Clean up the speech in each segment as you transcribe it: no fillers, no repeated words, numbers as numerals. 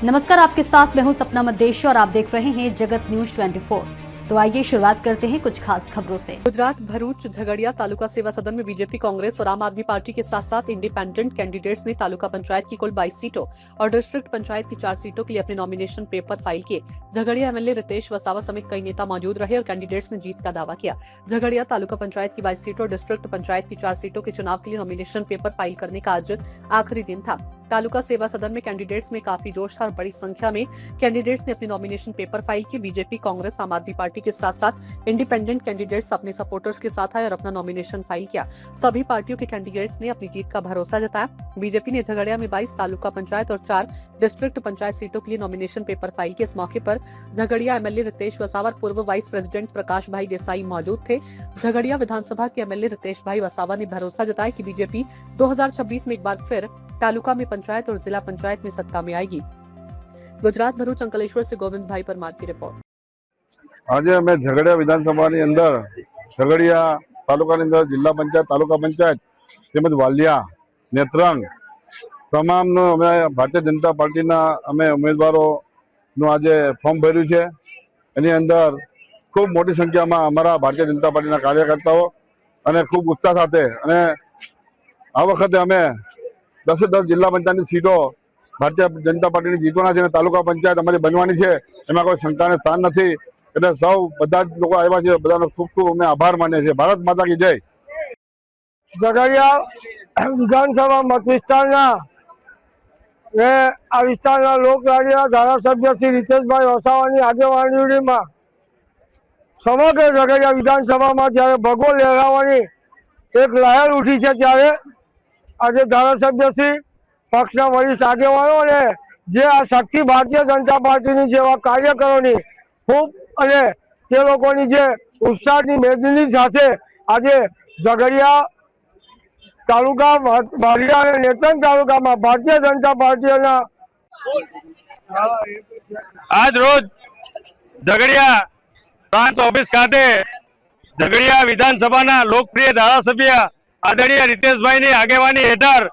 नमस्कार, आपके साथ मैं हूं सपना मदेशी और आप देख रहे हैं जगत न्यूज 24। तो आइए शुरुआत करते हैं कुछ खास खबरों से। गुजरात भरूच झगड़िया तालुका सेवा सदन में बीजेपी, कांग्रेस और आम आदमी पार्टी के साथ साथ इंडिपेंडेंट कैंडिडेट्स ने तालुका पंचायत की कुल 22 सीटों और डिस्ट्रिक्ट पंचायत की 4 सीटों के लिए अपने नॉमिनेशन पेपर फाइल किए। झगड़िया एमएलए रितेश वसावा समेत कई नेता मौजूद रहे और कैंडिडेट्स ने जीत का दावा किया। झगड़िया तालुका पंचायत की 22 सीटों और डिस्ट्रिक्ट पंचायत की 4 सीटों के चुनाव के लिए नॉमिनेशन पेपर फाइल करने का आज आखिरी दिन था। तालुका सेवा सदन में कैंडिडेट्स में काफी जोश था और बड़ी संख्या में कैंडिडेट्स ने अपने नॉमिनेशन पेपर फाइल किए। बीजेपी, कांग्रेस, आम आदमी पार्टी के साथ साथ इंडिपेंडेंट कैंडिडेट्स अपने सपोर्टर्स के साथ आए और अपना नॉमिनेशन फाइल किया। सभी पार्टियों के कैंडिडेट्स ने अपनी जीत का भरोसा जताया। बीजेपी ने झगड़िया में 22 तालुका पंचायत और 4 डिस्ट्रिक्ट पंचायत सीटों के लिए नॉमिनेशन पेपर फाइल किए। इस मौके पर झगड़िया एमएलए रितेश वसावा, पूर्व वाइस प्रेसिडेंट प्रकाश भाई देसाई मौजूद थे। झगड़िया विधानसभा के एमएलए रितेश भाई वसावा ने भरोसा जताया कि बीजेपी 2026 में एक बार फिर तालुका में पंचायत और जिला पंचायत में सत्ता में आएगी। गुजरात भरूच अंकलेश्वर से गोविंद भाई परमार की रिपोर्ट। आज अमे झगड़िया विधानसभा अंदर झगड़िया तालुका अंदर जिला पंचायत, तालुका पंचायत तेमज वालिया, नेत्रंग तमाम अमे भारतीय जनता पार्टी अमे उम्मीदवारों आज फॉर्म भर्यु छे। एनी अंदर खूब मोटी संख्या में अमरा भारतीय जनता पार्टी कार्यकर्ताओं अने खूब उत्साह साथे अने आ वखते अमे 10 जिला पंचायत सीटों भारतीय जनता पार्टी जीतवाना छे। तालुका पंचायत अमारी बनवानी छे, एमां कोई शंका ने स्थान नहीं। એટલે સૌ બધા જ લોકો આવ્યા છે, બધાનો ખૂબ ખૂબ અમે આભાર માનીએ છીએ। ભારત માતા કી જય। झगड़िया विधानसभा मत विस्तारना आ विस्तारना लोकलाડીલા धारासभ्य श्री रितेशभाई वसावानी આગેવાનીમાં સમગ્ર झगड़िया विधानसभाમાં જ્યારે ભગવો લહેરાવવાની એક લહેર ઉઠી છે, ત્યારે આજે ધારાસભ્યશ્રી, પક્ષના વરિષ્ઠ આગેવાનો અને જે આ શક્તિ ભારતીય જનતા પાર્ટીની જેવા કાર્યકરોની ખૂબ અને તે લોકોની જે ઉત્સાહની મેદની સાથે આજે झगड़िया तालुका, वालिया અને નેત્રંગ તાલુકામાં ભારતીય જનતા પાર્ટીના आज रोज झगड़िया प्रांत ऑफिस खाते झगड़िया विधानसभा लोकप्रिय धारासभ्य आदरणीय रितेशभाई आगेवानी हेठळ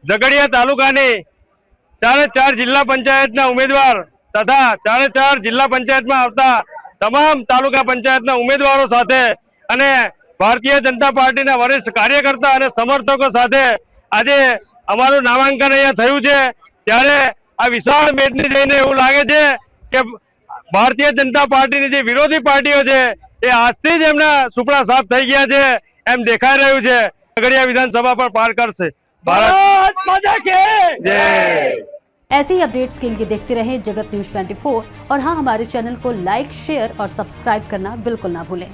झगड़िया तालुका 4 जिला पंचायत उम्मीदवार तथा 4 जिला पंचायत में आवता तमाम तालुका पंचायत उम्मीदवारों साथे अने भारतीय जनता पार्टी वरिष्ठ कार्यकर्ता और समर्थकों साथे आज अमारू नामांकन अहींया थयुं छे। त्यारे आ विशाल मेदनी जोईने एवुं लागे छे के भारतीय जनता पार्टी जे विरोधी पार्टीओ छे ए आजथी ज एमना सुपड़ा साफ थई गया छे एम देखाई रह्युं छे। झगड़िया विधानसभा पर पार करशे। भारत माता की जय। ऐसे ही अपडेट्स के लिए देखते रहें जगत न्यूज 24 और हाँ, हमारे चैनल को लाइक, शेयर और सब्सक्राइब करना बिल्कुल ना भूलें।